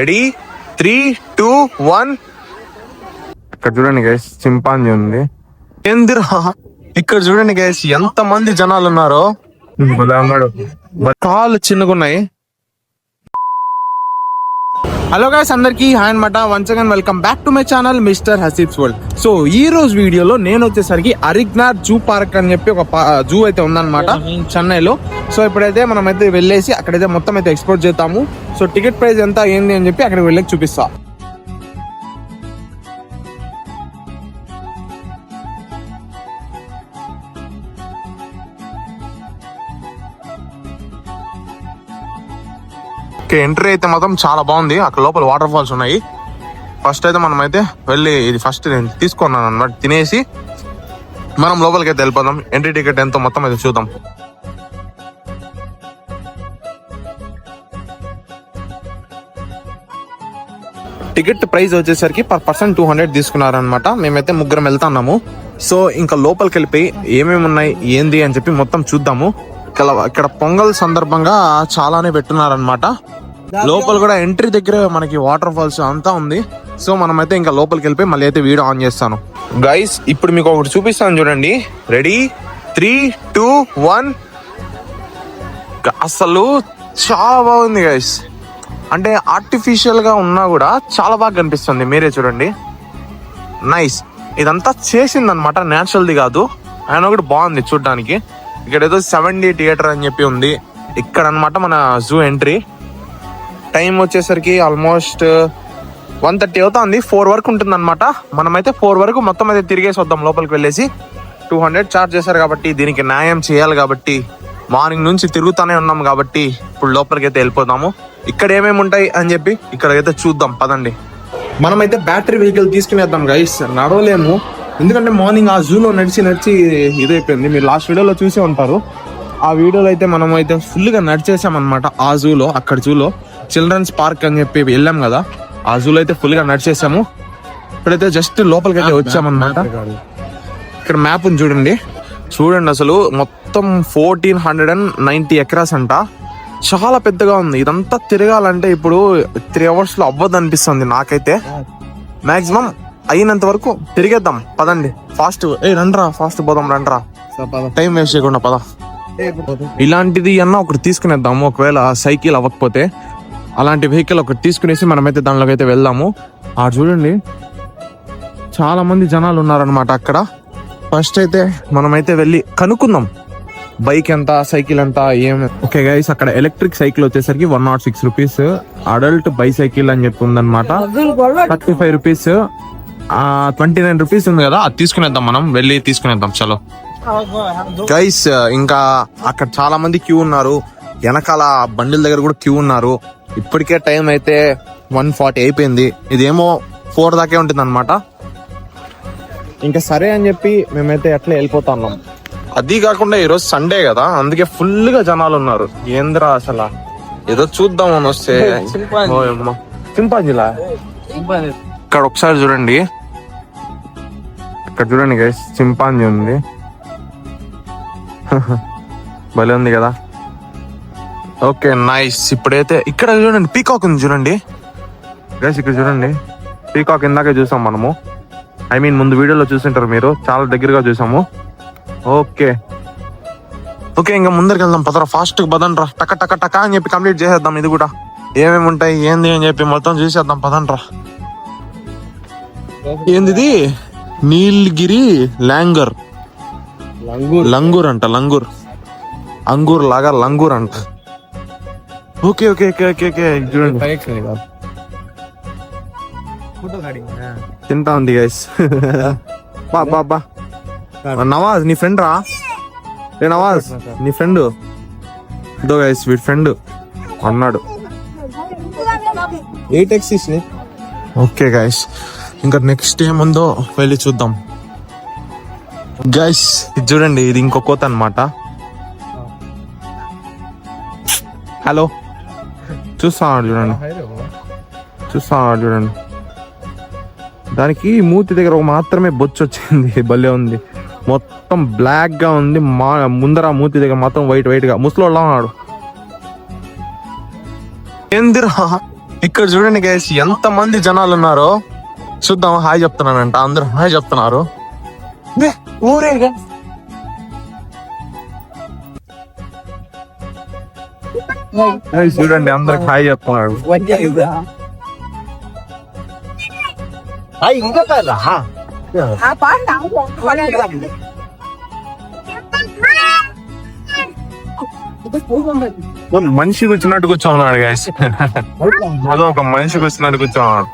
Ready 3, 2, 1. ఇక్కడ చూడండి guys, chimpanzee ఉంది. ఏందిరా ఇక్కడ చూడండి గైస్, ఎంత మంది జనాలు ఉన్నారో. కాళ్ళు చిన్నగున్నాయి. హలో గైస్, అందరికి హాయ్ అన్నమాట. Once again welcome back to my channel mister Haseeb's world. So ఈ రోజు వీడియోలో నేను వచ్చేసరికి అరిగ్నార్ జూ పార్క్ అని చెప్పి ఒక జూ అయితే ఉందన్నమాట చెన్నైలో. సో ఇప్పుడైతే మనం అయితే వెళ్ళేసి అక్కడైతే మొత్తం అయితే ఎక్స్ప్లోర్ చేద్దాము. సో టికెట్ ప్రైస్ ఎంత ఏంది అని చెప్పి అక్కడికి వెళ్ళి చూపిస్తా. ఎంట్రీ అయితే మాత్రం చాలా బాగుంది. అక్కడ లోపల వాటర్ ఫాల్స్ ఉన్నాయి. ఫస్ట్ అయితే మనం అయితే వెళ్ళి ఇది ఫస్ట్ నేను తీసుకున్నాను అనమాట. తినేసి మనం లోపలికి అయితే వెళ్ళిపోదాం. ఎంట్రీ టికెట్ ఎంతో మొత్తం అయితే చూద్దాం. టికెట్ ప్రైస్ వచ్చేసరికి పర్ పర్సన్ 200 తీసుకున్నారనమాట. మేమైతే ముగ్గురం వెళ్తున్నాము. సో ఇంకా లోపలికి వెళ్ళిపోయి ఏమేమి ఉన్నాయి ఏంది అని చెప్పి మొత్తం చూద్దాము. ఇక్కడ పొంగల్ సందర్భంగా చాలానే పెట్టున్నారనమాట. లోపల కూడా ఎంట్రీ దగ్గర మనకి వాటర్ ఫాల్స్ అంతా ఉంది. సో మనమైతే ఇంకా లోపలికి వెళ్ళిపోయి మళ్ళీ అయితే వీడియో ఆన్ చేస్తాను. గైస్ ఇప్పుడు మీకు ఒకటి చూపిస్తాను చూడండి. రెడీ 3, 2, 1. అసలు చాలా బాగుంది గైస్. అంటే ఆర్టిఫిషియల్ గా ఉన్నా కూడా చాలా బాగా కనిపిస్తుంది. మీరే చూడండి, నైస్. ఇదంతా చేసింది అనమాట, న్యాచురల్ది కాదు. ఆయన కూడా బాగుంది చూడడానికి. ఇక్కడ ఏదో 7D థియేటర్ అని చెప్పి ఉంది ఇక్కడ అనమాట మన జూ ఎంట్రీ. టైం వచ్చేసరికి ఆల్మోస్ట్ 1:30 అవుతుంది. 4 వరకు ఉంటుంది అనమాట. మనమైతే 4 వరకు మొత్తం అయితే తిరిగేసి వద్దాం. లోపలికి వెళ్ళేసి 200 ఛార్జ్ చేశారు కాబట్టి దీనికి న్యాయం చేయాలి కాబట్టి మార్నింగ్ నుంచి తిరుగుతానే ఉన్నాం కాబట్టి ఇప్పుడు లోపలికి అయితే వెళ్ళిపోదాము. ఇక్కడ ఏమేమి ఉంటాయి అని చెప్పి ఇక్కడైతే చూద్దాం పదండి. మనమైతే బ్యాటరీ వెహికల్ తీసుకునేద్దాం గైస్. నడవలేము, ఎందుకంటే మార్నింగ్ ఆ జూలో నడిచి ఇదైపోయింది. మీరు లాస్ట్ వీడియోలో చూసే ఉంటారు. ఆ వీడియోలో అయితే మనం అయితే ఫుల్గా నడిచేసామన్నమాట. ఆ జూలో, అక్కడ జూలో చిల్డ్రన్స్ పార్క్ అని చెప్పి వెళ్ళాం కదా, ఆ జూలో అయితే ఫుల్గా నడిచేసాము. ఇప్పుడైతే జస్ట్ లోపలికి అయితే వచ్చామన్నమాట. ఇక్కడ మ్యాప్ ఉంది చూడండి. అసలు మొత్తం 1490 ఎకరాస్ అంట. చాలా పెద్దగా ఉంది. ఇదంతా తిరగాలంటే ఇప్పుడు 3 hours లో అవ్వదు అనిపిస్తుంది నాకైతే. మాక్సిమం అయినంత వరకు తిరిగేద్దాం పదండి. ఫాస్ట్ రండ్రా, ఫాస్ట్ పోదాం రండ్రా, టైం వేస్ట్ చేయకుండా పద. ఇలాంటిది అన్న ఒకటి తీసుకునేద్దాము. ఒకవేళ సైకిల్ అవ్వకపోతే అలాంటి వెహికల్ ఒకటి తీసుకునేసి మనమైతే దానిలోకి అయితే వెళ్దాము. చూడండి చాలా మంది జనాలు ఉన్నారనమాట అక్కడ. ఫస్ట్ అయితే మనమైతే వెళ్ళి కనుక్కుందాం బైక్ ఎంత, సైకిల్ ఎంత, ఏమి. ఓకే గైస్, అక్కడ ఎలక్ట్రిక్ సైకిల్ వచ్చేసరికి 106 రూపీస్. అడల్ట్ బైసైకిల్ అని చెప్పి ఉందన్నమాట 35 రూపీస్. 29 రూపీస్ ఉంది కదా, అది తీసుకునేద్దాం. మనం వెళ్ళి తీసుకునేద్దాం. చలో గైస్, ఇంకా అక్కడ చాలా మంది క్యూ ఉన్నారు. వెనకాల బండిల దగ్గర కూడా క్యూ ఉన్నారు. ఇప్పటికే టైం అయితే 1:40 అయిపోయింది. ఇదేమో 4 దాకే ఉంటుంది అనమాట. ఇంకా సరే అని చెప్పి మేమైతే ఎట్లా వెళ్ళిపోతున్నాం. అది కాకుండా ఈరోజు సండే కదా, అందుకే ఫుల్ గా జనాలు ఉన్నారు. ఏంద్రా అసలు ఏదో చూద్దాం అని వస్తే చింపాంజీలా. ఇక్కడ ఒకసారి చూడండి, ఇక్కడ చూడండి గైస్, చింపాంజీ ఉంది. భలే ఉంది కదా. Okay nice. ఇప్పుడైతే ఇక్కడ చూడండి పీకాక్ ఉంది చూడండి గైస్. ఇక్కడ చూడండి పీకాక్ ఇందాకే చూసాం మనము. ముందు వీడియోలో చూసింటారు మీరు, చాలా దగ్గరగా చూసాము. ఓకే ఇంకా ముందరికి వెళ్దాం పదరా. ఫాస్ట్ పదండ్రా, టక టక టక అని చెప్పి కంప్లీట్ చేసేద్దాం. ఇది కూడా ఏమేమి ఉంటాయి ఏంది అని చెప్పి మొత్తం చూసేద్దాం పదండ్రా. ఏంది నీలగిరి లంగూర్ అంట. అంగూర్ లాగా లంగూర్ అంట. ఓకే చూడండి తింటా ఉంది గైస్. బా నవాజ్ నీ ఫ్రెండ్ రా. నవాజ్ నీ ఫ్రెండ్ దో గైస్, వీడి ఫ్రెండ్ అన్నాడు 8x. ఓకే గైస్, ఇంకా నెక్స్ట్ ఏముందో వెళ్ళి చూద్దాం. గైస్ ఇది చూడండి, ఇది ఇంకో కోత అనమాట. హలో చూస్తున్నాడు చూడండి. దానికి మూతి దగ్గర మాత్రమే బొచ్చు వచ్చింది. భలే ఉంది, మొత్తం బ్లాక్ గా ఉంది. ముందర మూతి దగ్గర మాత్రం వైట్ గా ముసలోళ్ళ ఉన్నాడు. ఏందిరా ఇక్కడ చూడండి గైస్ ఎంత మంది జనాలు ఉన్నారో. చూద్దాం. హాయ్ చెప్తున్నానంట, అందరూ హాయ్ చెప్తున్నారు. ఊరేగా చూడండి అందరికి హాయ్ చెప్తున్నాడు. మనిషి కూర్చున్నట్టు కూర్చోన్నాడు గైస్. అదో ఒక మనిషి కూర్చున్నట్టు కూర్చోన్నాడు.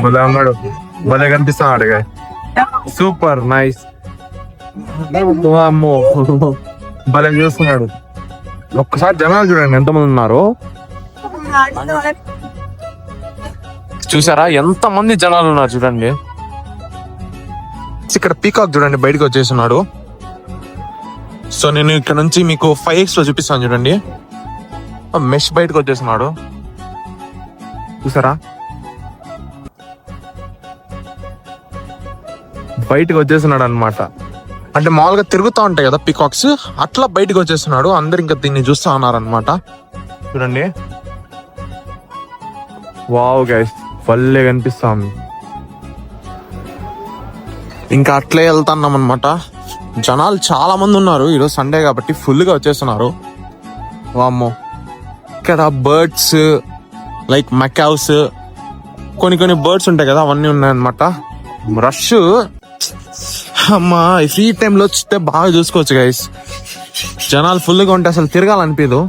భలే అన్నాడు, భలే కనిపిస్తున్నాడు గాయ్. Super nice. భలే చూస్తున్నాడు. ఒక్కసారి జనాలు చూడండి ఎంతమంది ఉన్నారు. చూసారా ఎంత మంది జనాలు ఉన్నారు చూడండి. ఇక్కడ పీకాక్ చూడండి బయటకు వచ్చేస్తున్నాడు. సో నేను ఇక్కడ నుంచి మీకు 5x లో చూపిస్తాను చూడండి. మెష్ బయటకు వచ్చేస్తున్నాడు చూసారా. బయటకు వచ్చేస్తున్నాడు అనమాట. అంటే మామూలుగా తిరుగుతూ ఉంటాయి కదా పీకాక్స్, అట్లా బయటకు వచ్చేస్తున్నాడు. అందరు ఇంకా దీన్ని చూస్తా ఉన్నారు అనమాట. చూడండి. వావ్ గైస్ భలే కనిపిస్తాం. ఇంకా అట్లే వెళ్తున్నాం అనమాట. జనాలు చాలా మంది ఉన్నారు. ఈరోజు సండే కాబట్టి ఫుల్ గా వచ్చేస్తున్నారు. వామ్మో. ఇక్కడ బర్డ్స్ లైక్ మకావ్స్, కొన్ని బర్డ్స్ ఉంటాయి కదా, అవన్నీ ఉన్నాయన్నమాట. రష్. అమ్మా ఫ్రీ టైంలో వచ్చితే బాగా చూసుకోవచ్చు గైస్. జనాలు ఫుల్ గా ఉంటే అసలు తిరగాలనిపించదు.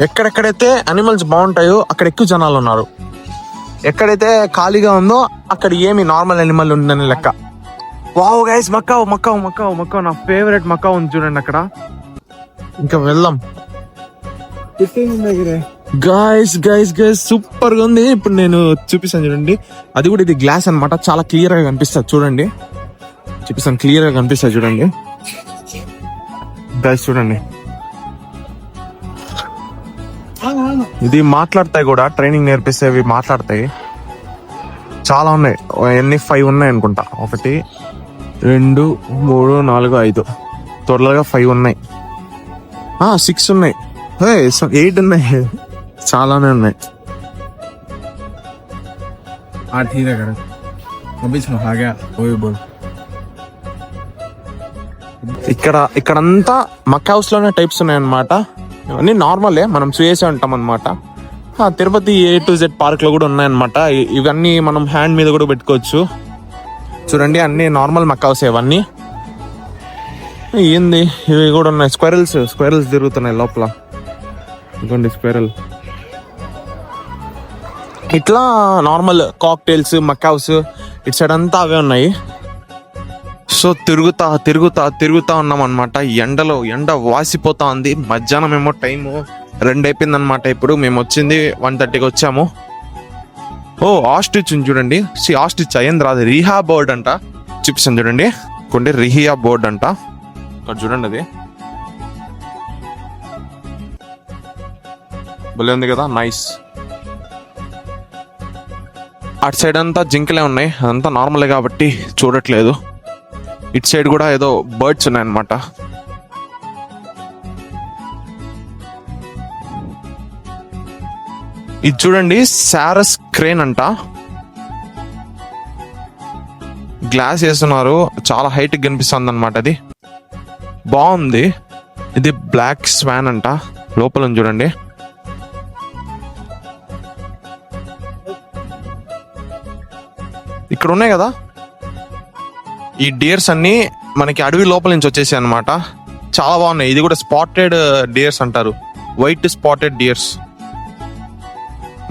ఎక్కడెక్కడైతే అనిమల్స్ బాగుంటాయో అక్కడ ఎక్కువ జనాలు ఉన్నారు. ఎక్కడైతే ఖాళీగా ఉందో అక్కడ ఏమి నార్మల్ అనిమల్ ఉందని లెక్క. వావ్ గైస్ మక్కావ్ మక్కావ్ మక్కావ్ మక్కావ్ నా ఫేవరెట్ మక్కావ్ ఉంది చూడండి అక్కడ. ఇంకా వెళ్దాం. గైస్ గైస్ గైస్ సూపర్ గా ఉంది. ఇప్పుడు నేను చూపిస్తాను చూడండి. అది కూడా ఇది గ్లాస్ అన్నమాట. చాలా క్లియర్ గా కనిపిస్తుంది చూడండి. చూపిస్తాను, క్లియర్ గా కనిపిస్తుంది చూడండి గైస్. చూడండి ఇది మాట్లాడతాయి కూడా, ట్రైనింగ్ నేర్పిస్తేవి మాట్లాడతాయి. చాలా ఉన్నాయి. ఎన్ని 5 ఉన్నాయి అనుకుంటా. 1 2 3 4 5 టోటల్గా 5 ఉన్నాయి. 6 ఉన్నాయి. 8 ఉన్నాయి. చాలానే ఉన్నాయి. ఇక్కడంతా మకావ్స్ లోనే టైప్స్ ఉన్నాయి అన్నమాట. ఇవన్నీ నార్మలే, మనం చూసే ఉంటాం అనమాట. Tirupati A to Z park లో కూడా ఉన్నాయన్నమాట. ఇవన్నీ మనం హ్యాండ్ మీద కూడా పెట్టుకోవచ్చు. చూడండి అన్ని నార్మల్ మకావ్స్ ఇవన్నీ. ఏంది ఇవి కూడా ఉన్నాయి. స్క్వైరల్స్ తిరుగుతున్నాయి లోపల. ఇదిగోండి స్క్వైరల్. ఇట్లా నార్మల్ కాక్టైల్స్ మకావ్స్ ఇటు సైడ్ అంతా అవే ఉన్నాయి. సో తిరుగుతా ఉన్నాం అనమాట. ఎండ వాసిపోతా ఉంది. మధ్యాహ్నం ఏమో టైము 2 అయిపోయింది అనమాట. ఇప్పుడు మేము వచ్చింది 1:30కి వచ్చాము. ఆస్ట్రిచ్ చూడండి. ఆస్ట్రిచ్ అయ్యింది రాదు. రిహా బర్డ్ అంట. చూపిస్తాను చూడండి. కొన్ని రిహియా బర్డ్ అంట. ఇక్కడ చూడండి అది భలే ఉంది కదా, నైస్. అటు సైడ్ అంతా జింకలే ఉన్నాయి. అదంతా నార్మలే కాబట్టి చూడట్లేదు. ఇటు సైడ్ కూడా ఏదో బర్డ్స్ ఉన్నాయన్నమాట. ఇది చూడండి సారస్ క్రేన్ అంట. గ్లాస్ వేస్తున్నారు. చాలా హైట్ కనిపిస్తుంది అనమాట. అది బాగుంది. ఇది బ్లాక్ స్వాన్ అంట. లోపల చూడండి. ఇక్కడ ఉన్నాయి కదా ఈ డియర్స్ అన్ని మనకి అడవి లోపల నుంచి వచ్చేసాయి అనమాట. చాలా బాగున్నాయి. ఇది కూడా స్పాటెడ్ డియర్స్ అంటారు. White spotted deers.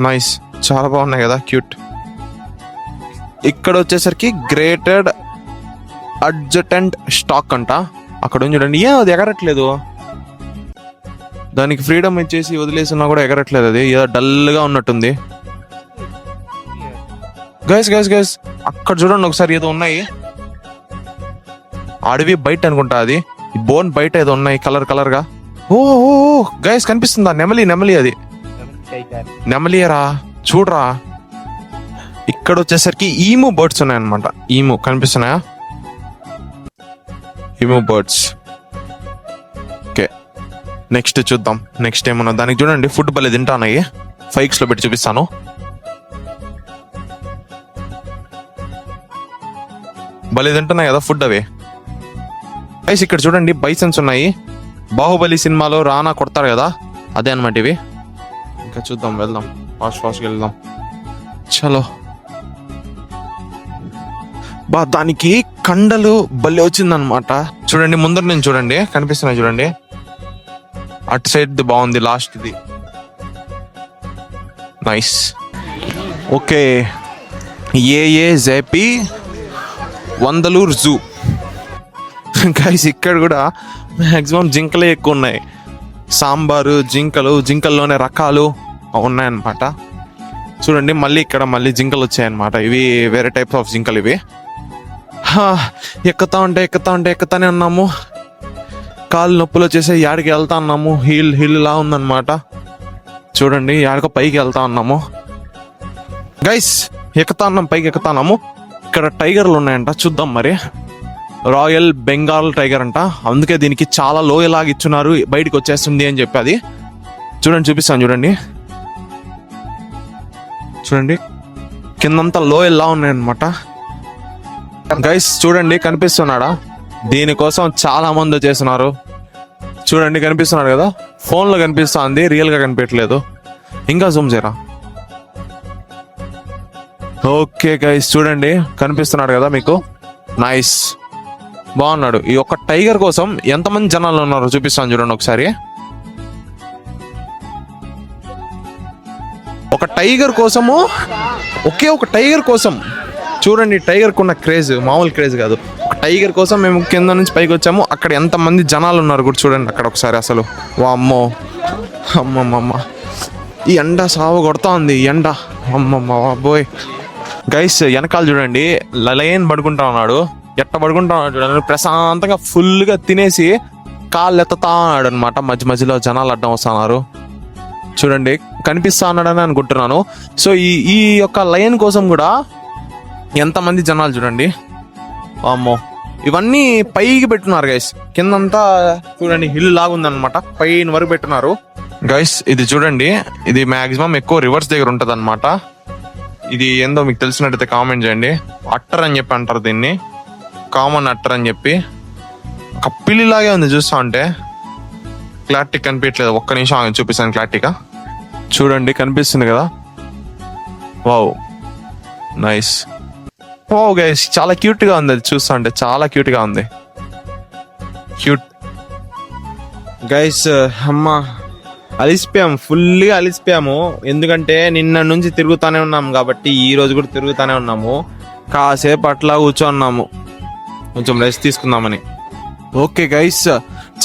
నైస్. చాలా బాగున్నాయి కదా, క్యూట్. ఇక్కడ వచ్చేసరికి గ్రేటెడ్ అడ్జటెంట్ స్టాక్ అంట. అక్కడ చూడండి. అది ఎగరట్లేదు. దానికి ఫ్రీడమ్ ఇచ్చేసి వదిలేసినా కూడా ఎగరట్లేదు. అది ఏదో డల్ గా ఉన్నట్టుంది. గైస్ గైస్ గైస్ అక్కడ చూడండి ఒకసారి. ఏదో ఉన్నాయి. అడవి బయట అనుకుంటా. అది బోన్ బయట ఏదో ఉన్నాయి కలర్ గా. ఓ గైస్ కనిపిస్తుందా? నెమలి. అది నెమలియరా, చూడరా. ఇక్కడ వచ్చేసరికి ఈము బర్డ్స్ ఉన్నాయన్నమాట. ఈము కనిపిస్తున్నాయా? Emu birds. ఓకే, నెక్స్ట్ చూద్దాం. నెక్స్ట్ ఏమన్నా దానికి చూడండి, ఫుడ్ భలే తింటానయ్యి. 5x లో పెట్టి చూపిస్తాను. భలే తింటున్నాయి కదా ఫుడ్ అవి. గైస్ ఇక్కడ చూడండి, బైసన్స్ ఉన్నాయి. బాహుబలి సినిమాలో రానా కొడతారు కదా, అదే అనమాట ఇవి. ఇంకా చూద్దాం, వెళ్దాం, ఫాస్ట్గా వెళ్దాం. చలో బా, దానికి కండలు భలే వచ్చిందనమాట. చూడండి ముందర నేను చూడండి, కనిపిస్తున్నాయి చూడండి. అటు సైడ్ బాగుంది, లాస్ట్ ఇది. Nice. Okay, JP Vandalur zoo. Guys ఇక్కడ కూడా మ్యాక్సిమం జింకలే ఎక్కువ ఉన్నాయి. సాంబారు, జింకల్లోనే రకాలు ఉన్నాయన్నమాట. చూడండి మళ్ళీ ఇక్కడ మళ్ళీ జింకలు వచ్చాయన్నమాట. ఇవి వేరే టైప్స్ ఆఫ్ జింకలు ఇవి. ఎక్కుతానే ఉన్నాము. కాళ్ళు నొప్పులు వచ్చేసి యాడికి వెళ్తా ఉన్నాము. హిల్ లా ఉందన్నమాట. చూడండి యాడికో పైకి వెళ్తా ఉన్నాము. గైస్ పైకి ఎక్కుతా ఉన్నాము. ఇక్కడ టైగర్లు ఉన్నాయంట, చూద్దాం మరి. రాయల్ బెంగాల్ టైగర్ అంట, అందుకే దీనికి చాలా లోయలాగా ఇచ్చున్నారు, బయటికి వచ్చేస్తుంది అని చెప్పి. అది చూడండి, చూపిస్తాను చూడండి. చూడండి కిందంతా లోయల్లా ఉన్నాయన్నమాట. గైస్ చూడండి, కనిపిస్తున్నాడా? దీనికోసం చాలా మంది వచ్చేస్తున్నారు. చూడండి కనిపిస్తున్నాడు కదా, ఫోన్లో కనిపిస్తుంది, రియల్గా కనిపించలేదు. ఇంకా జూమ్ చేయరా. ఓకే గైస్ చూడండి, కనిపిస్తున్నాడు కదా మీకు. నైస్, బాగున్నాడు. ఈ ఒక్క టైగర్ కోసం ఎంతమంది జనాలు ఉన్నారో చూపిస్తాను చూడండి ఒకసారి. ఒక టైగర్ కోసము, ఒక టైగర్ కోసం చూడండి. టైగర్కి ఉన్న క్రేజ్ మామూలు క్రేజ్ కాదు. ఒక టైగర్ కోసం మేము కింద నుంచి పైకి వచ్చాము. అక్కడ ఎంతమంది జనాలు ఉన్నారు కూడా చూడండి అక్కడ ఒకసారి. అసలు వామ్మో, అమ్మమ్మ, ఈ ఎండ సాగు కొడతా ఉంది ఈ ఎండ, అమ్మమ్మ బాబోయ్. గైస్ వెనకాల చూడండి, లయన్ పడుకుంటా ఉన్నాడు. ఎట్ట పడుకుంటా ఉన్నాడు చూడండి, ప్రశాంతంగా ఫుల్గా తినేసి కాళ్ళు ఎత్తుతా ఉన్నాడు అనమాట. మధ్యలో జనాలు అడ్డం వస్తున్నారు. చూడండి కనిపిస్తా ఉన్నాడని అనుకుంటున్నాను. సో ఈ యొక్క లయన్ కోసం కూడా ఎంతమంది జనాలు చూడండి. అమ్మో, ఇవన్నీ పైకి పెట్టున్నారు గైస్. కిందంతా చూడండి హిల్ లాగా ఉందన్నమాట, పైన వరకు పెట్టున్నారు. గైస్ ఇది చూడండి, ఇది మాక్సిమం ఎక్కువ రివర్స్ దగ్గర ఉంటది అనమాట. ఇది ఏందో మీకు తెలిసినట్టయితే కామెంట్ చేయండి. అట్టర్ అని చెప్పి అంటారు దీన్ని, కామన్ అట్టర్ అని చెప్పి. ఒక పిల్లిలాగే ఉంది చూస్తా ఉంటే. క్లారిటీ కనిపించలేదు, ఒక్క నిమిషం ఆగి చూపిస్తాను క్లారిటీగా. చూడండి కనిపిస్తుంది కదా. Wow, nice. వావ్ గైస్, చాలా క్యూట్ గా ఉంది అది చూస్తా ఉంటే, చాలా క్యూట్ గా ఉంది. Cute guys. అమ్మా, అలిసిపోయాము, ఫుల్గా అలిసిపోయాము. ఎందుకంటే నిన్న నుంచి తిరుగుతానే ఉన్నాము కాబట్టి ఈ రోజు కూడా తిరుగుతానే ఉన్నాము. కాసేపు అట్లా కూర్చోన్నాము, కొంచెం రెస్ట్ తీసుకుందామని. ఓకే గైస్,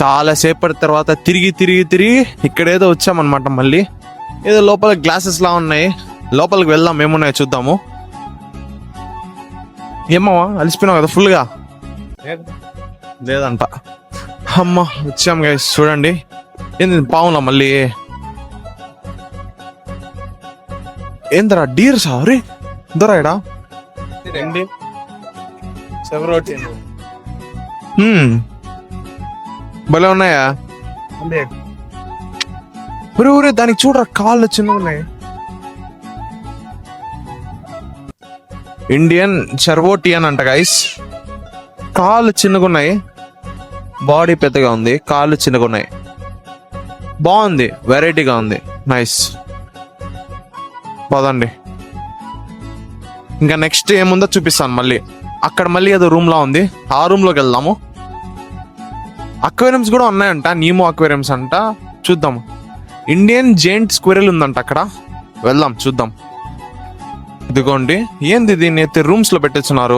చాలా సేపటి తర్వాత తిరిగి ఇక్కడేదో వచ్చామన్నమాట. మళ్ళీ ఏదో లోపల గ్లాసెస్ లా ఉన్నాయి, లోపలికి వెళ్దాం, ఏమున్నాయో చూద్దాము. ఏమో అలిసిపోయినావు కదా ఫుల్గా? లేదంట. అమ్మ వచ్చాం గైస్. చూడండి ఏంది పావులా మళ్ళీ, ఏందరా డీర్ సారీ దొరాయిడా భలే ఉన్నాయా? ఊరే దానికి చూడరా, కాళ్ళు చిన్నగా ఉన్నాయి. ఇండియన్ చర్వోటియన్ అంట గైస్. కాళ్ళు చిన్నగా ఉన్నాయి, బాడీ పెద్దగా ఉంది, కాళ్ళు చిన్నగా ఉన్నాయి. బాగుంది, వెరైటీగా ఉంది, నైస్. పదండి, ఇంకా నెక్స్ట్ ఏముందో చూపిస్తాను మళ్ళీ. అక్కడ మళ్ళీ ఏదో రూమ్ లా ఉంది, ఆ రూమ్ లోకి వెళ్దాము. అక్వేరియంస్ కూడా ఉన్నాయంట, నీమో అక్వేరియంస్ అంట, చూద్దాం. ఇండియన్ జెయింట్ స్క్విరెల్ ఉందంట అక్కడ, వెళ్దాం చూద్దాం. ఇదిగోండి, ఏంది దీన్ని అయితే రూమ్స్ లో పెట్టించున్నారు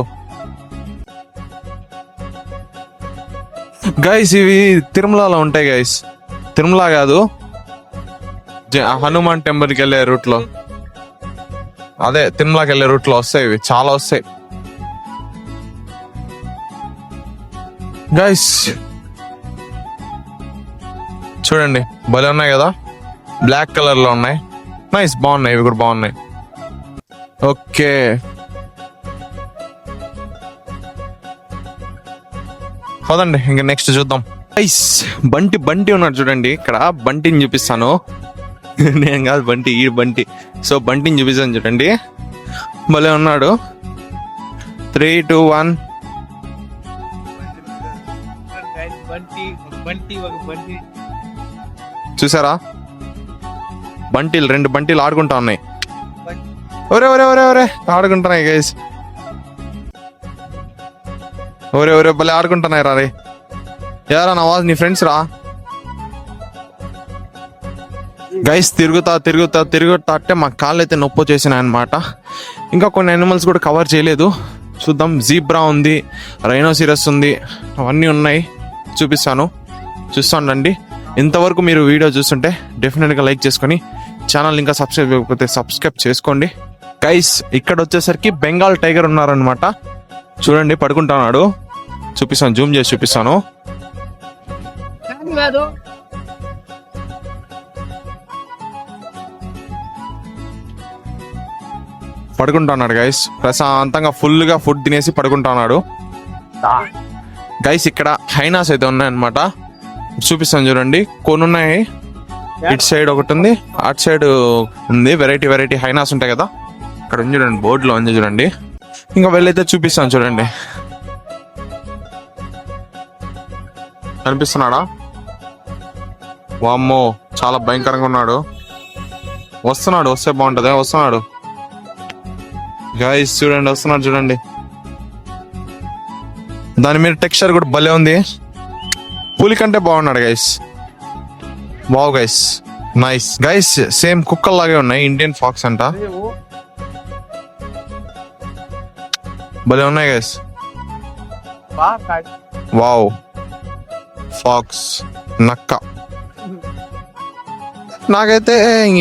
గైస్. ఇవి తిరుమలలో ఉంటాయి గైస్, తిరుమల కాదు, హనుమాన్ టెంపుల్కి వెళ్ళే రూట్ లో, అదే తిరుమలకి వెళ్ళే రూట్ లో వస్తాయి ఇవి, చాలా వస్తాయి గైస్. చూడండి భలే ఉన్నాయి కదా, బ్లాక్ కలర్ లో ఉన్నాయి, నైస్, బాగున్నాయి. ఇవి కూడా బాగున్నాయి. ఓకే, పదండి ఇంకా నెక్స్ట్ చూద్దాం. గైస్ బంటి బంటి ఉన్నాడు చూడండి, ఇక్కడ బంటిని చూపిస్తాను. నేను కాదు బంటి, ఈ బంటి. సో బంటిని చూపిస్తాను చూడండి, భలే ఉన్నాడు. 3, 2, 1. చూసారా, బంటీలు 2 బంటీలు ఆడుకుంటా ఉన్నాయి. ఒరే ఒరే ఒరే ఒరే ఆడుకుంటున్నాయి గైస్, ఒరే ఒరే భలే ఆడుకుంటున్నాయి రా. రే యారా నవాజ్, నీ ఫ్రెండ్స్ రా. గైస్ తిరుగుతా తిరుగుతా తిరుగుతా అంటే మా కాళ్ళు అయితే నొప్పి వచ్చేసినాయి అనమాట. ఇంకా కొన్ని యానిమల్స్ కూడా కవర్ చేయలేదు, చూద్దాం. జీబ్రా ఉంది, రైనోసిరస్ ఉంది, అవన్నీ ఉన్నాయి, చూపిస్తాను. చూస్తానండి. ఇంతవరకు మీరు వీడియో చూస్తుంటే డెఫినెట్గా లైక్ చేసుకొని ఛానల్ ఇంకా సబ్స్క్రైబ్ చేయకపోతే సబ్స్క్రైబ్ చేసుకోండి. గైస్ ఇక్కడ వచ్చేసరికి బెంగాల్ టైగర్ ఉన్నారనమాట. చూడండి పడుకుంటున్నాడు, చూపిస్తాను, జూమ్ చేసి చూపిస్తాను. పడుకుంటున్నాడు గైస్, ప్రశాంతంగా ఫుల్గా ఫుడ్ తినేసి పడుకుంటున్నాడు. గైస్ ఇక్కడ హైనాస్ అయితే ఉన్నాయన్నమాట, చూపిస్తాను చూడండి. కొన్ని ఉన్నాయి, ఇటు సైడ్ ఒకటి ఉంది, అటు సైడ్ ఉంది. వెరైటీ వెరైటీ హైనాస్ ఉంటాయి కదా, ఇక్కడ ఉంది చూడండి, బోర్డులో ఉంది చూడండి. ఇంకా వెళ్ళైతే చూపిస్తాను చూడండి. కనిపిస్తున్నాడా? వామ్మో చాలా భయంకరంగా ఉన్నాడు. వస్తున్నాడు, వస్తే బాగుంటది. వస్తున్నాడు గైస్, చూడండి వస్తున్నాడు చూడండి. దాని మీద టెక్స్చర్ కూడా భలే ఉంది, పులి కంటే బాగున్నాడు guys. Wow guys, nice guys. Same కుక్కల్లాగే ఉన్నాయి, ఇండియన్ ఫాక్స్ అంట, భలే ఉన్నాయి గైస్. వావ్, ఫాక్స్, నక్క. నాకైతే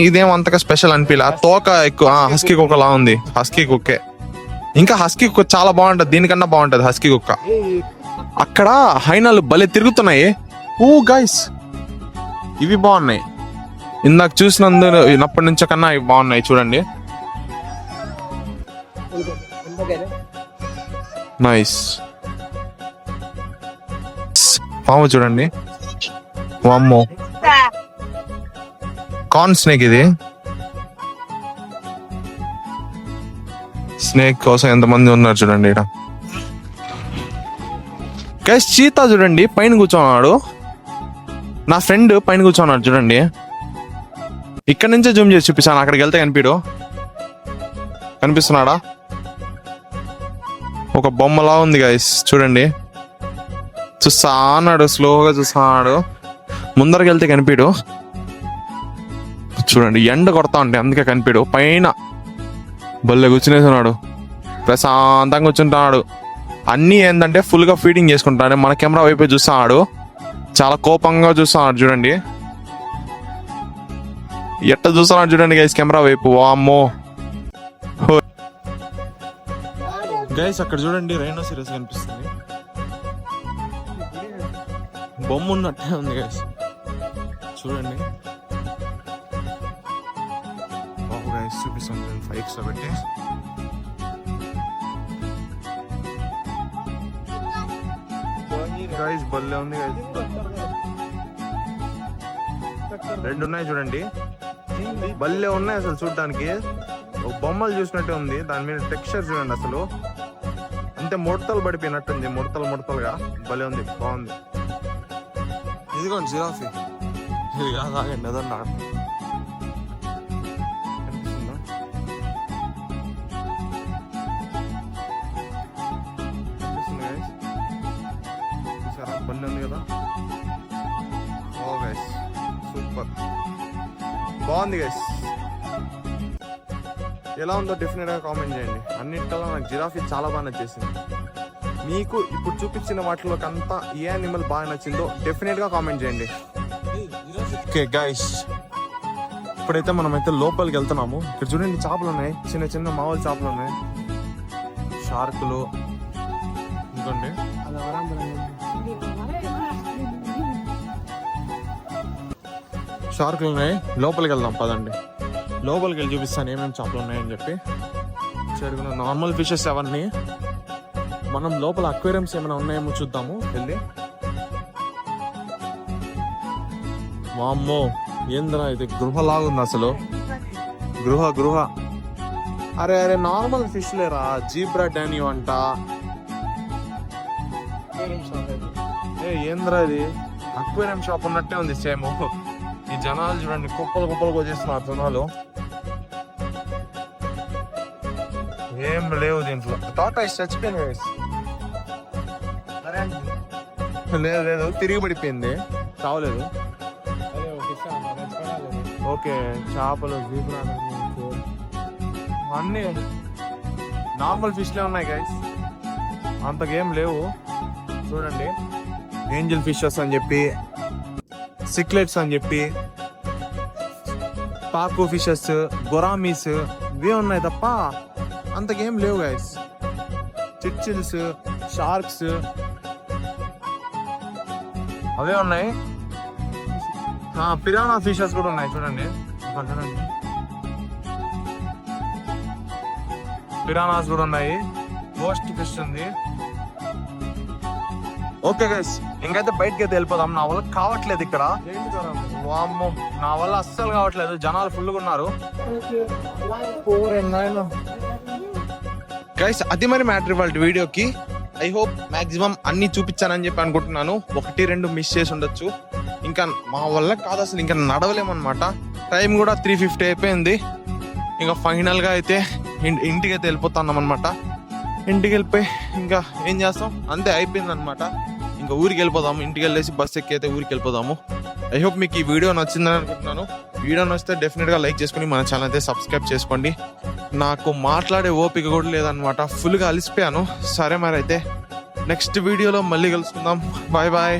ఇదేం అంతగా స్పెషల్ అనిపించలే. తోక ఎక్కువ హస్కీ కుక్క లా ఉంది, హస్కీ కుక్కే. ఇంకా హస్కీ కుక్క చాలా బాగుంటది, దీనికన్నా బాగుంటది హస్కీ కుక్క. అక్కడ హైనాలు భలే తిరుగుతున్నాయి. ఓ గైస్, ఇవి బాగున్నాయి. ఇందాక చూసినప్పటి నుంచి కన్నా ఇవి బాగున్నాయి చూడండి. నైస్. పాము చూడండి, వామ్మో, కార్న్ స్నేక్. ఇది స్నేక్ కోసం ఎంతమంది ఉన్నారు చూడండి ఇక్కడ. గైస్ చీతా చూడండి పైన కూర్చోన్నాడు, నా ఫ్రెండ్ పైన కూర్చోన్నాడు చూడండి. ఇక్కడ నుంచే జూమ్ చేసి చూపిస్తాను, అక్కడికి వెళ్తే కనిపిడు. కనిపిస్తున్నాడా? ఒక బొమ్మలా ఉంది గైస్, చూడండి. చూస్తా అన్నాడు, స్లోగా చూస్తున్నాడు. ముందరికి వెళ్తే కనిపిడు. చూడండి ఎండ కొడతా ఉంటే అందుకే కనిపిడు. పైన బల్లె కూర్చునేస్తున్నాడు, ప్రశాంతంగా కూర్చుంటున్నాడు. అన్నీ ఏంటంటే ఫుల్ గా ఫీడింగ్ చేసుకుంటాడు. మన కెమెరా వైపు చూస్తున్నాడు, చాలా కోపంగా చూస్తున్నాడు చూడండి. ఎట్ట చూస్తున్నాడు చూడండి గైస్ కెమెరా వైపు. వామ్మో గైస్, అక్కడ చూడండి రైనోసిరస్ కనిపిస్తుంది, బొమ్మ ఉన్నట్టే ఉంది గైస్, చూడండి. గైస్ చూపిస్తాను 5x పెట్టి. గైస్ బల్లే ఉంది గైస్, 2 ఉన్నాయి చూడండి, బల్లే ఉన్నాయి అసలు. చూడటానికి ఒక బొమ్మలు చూసినట్టే ఉంది, దాని మీద టెక్స్చర్ చూడండి అసలు. అంతే ముడతలు పడిపోయినట్టుంది, ముడతలుగా భలే ఉంది, బాగుంది. ఇదిగోండి జిరాఫీ, ఇది కాదు, ఆగండి అదన్నా. బల్లే ఉంది కదా, ఓ గైస్ సూపర్, బాగుంది గైస్. ఎలా ఉందో డెఫినెట్ గా కామెంట్ చేయండి. అన్నిటికల్లా నాకు జిరాఫీ చాలా బాగా నచ్చేసింది. మీకు ఇప్పుడు చూపించిన వాటిలో అంతా ఏ యానిమల్ బాగా నచ్చిందో డెఫినెట్ గా కామెంట్ చేయండి. ఓకే గైస్, ఇప్పుడైతే మనమైతే లోపలికి వెళ్తున్నాము. ఇక్కడ చూడండి చేపలు ఉన్నాయి, చిన్న చిన్న మామూలు చేపలు ఉన్నాయి, షార్కులు. ఇంకోండి షార్కులు ఉన్నాయి. లోపలికి వెళ్దాం పదండి, లోపలికి వెళ్ళి చూపిస్తాను ఏమేమి చేపలు ఉన్నాయని చెప్పి. సైడ్ కూడా నార్మల్ ఫిషెస్ అవన్నీ. మనం లోపల అక్వేరియంస్ ఏమైనా ఉన్నాయేమో చూద్దాము వెళ్ళి. వామ్మో ఏంద్రా ఇది, గృహలాగుంది అసలు. గృహ అరే నార్మల్ ఫిష్ లేరా, జీబ్రా డానియో అంట. ఏంద్రా ఇది, అక్వేరియం షాప్ ఉన్నట్టే ఉంది సేమ్. ఈ జనాలు చూడండి, కుప్పలు వచ్చేస్తున్నారు జనాలు. ఏం లేవు దీంట్లో. టాటాయిస్ చచ్చిపోయింది. లేదు తిరిగి పడిపోయింది, చావలేదు. ఓకే చేపలు, జీబ్రా అన్నీ నార్మల్ ఫిష్లే ఉన్నాయి గైస్, అంతకేం లేవు. చూడండి ఏంజల్ ఫిషెస్ అని చెప్పి, సిక్లెట్స్ అని చెప్పి, పాకు ఫిషెస్, గొరామీస్ ఇవే ఉన్నాయి తప్ప అంతకేం లేవు గైస్. చిట్చిల్స్, షార్క్స్ అవే ఉన్నాయి. పిరానా ఫిషెస్ కూడా ఉన్నాయి చూడండి. పిరానాస్ కూడా ఉన్నాయి. మోస్ట్ ఫిష్ ఉంది. ఓకే గైస్, ఇంకైతే బయటకి అయితే వెళ్ళిపోదాం. నా వల్ల కావట్లేదు ఇక్కడ. వామ్మో నా వల్ల అస్సలు కావట్లేదు, జనాలు ఫుల్గా ఉన్నారు గైస్. అది మరి మ్యాటర్ ఇవాళ వీడియోకి. ఐ హోప్ మాక్సిమం అన్ని చూపించానని చెప్పి అనుకుంటున్నాను. 1-2 మిస్ చేసి ఉండొచ్చు. ఇంకా మా వల్ల కాదు అసలు, ఇంకా నడవలేమన్నమాట. టైం కూడా 3:50 అయిపోయింది. ఇంకా ఫైనల్గా అయితే ఇంటికి అయితే వెళ్ళిపోతున్నాం అనమాట. ఇంటికి వెళ్ళిపోయి ఇంకా ఏం చేస్తాం, అంతే అయిపోయింది అనమాట. ఇంకా ఊరికి వెళ్ళిపోదాము. ఇంటికి వెళ్ళేసి బస్ ఎక్కి అయితే ఊరికి వెళ్ళిపోదాము. ఐ హోప్ మీకు ఈ వీడియో నచ్చిందని అనుకుంటున్నాను. వీడియో నచ్చితే డెఫినెట్గా లైక్ చేసుకుని మన ఛానల్ అయితే సబ్స్క్రైబ్ చేసుకోండి. నాకు మాట్లాడే ఓపిక కూడా లేదనమాట, ఫుల్గా అలిసిపోయాను. సరే మరి అయితే నెక్స్ట్ వీడియోలో మళ్ళీ కలుసుకుందాం. Bye bye.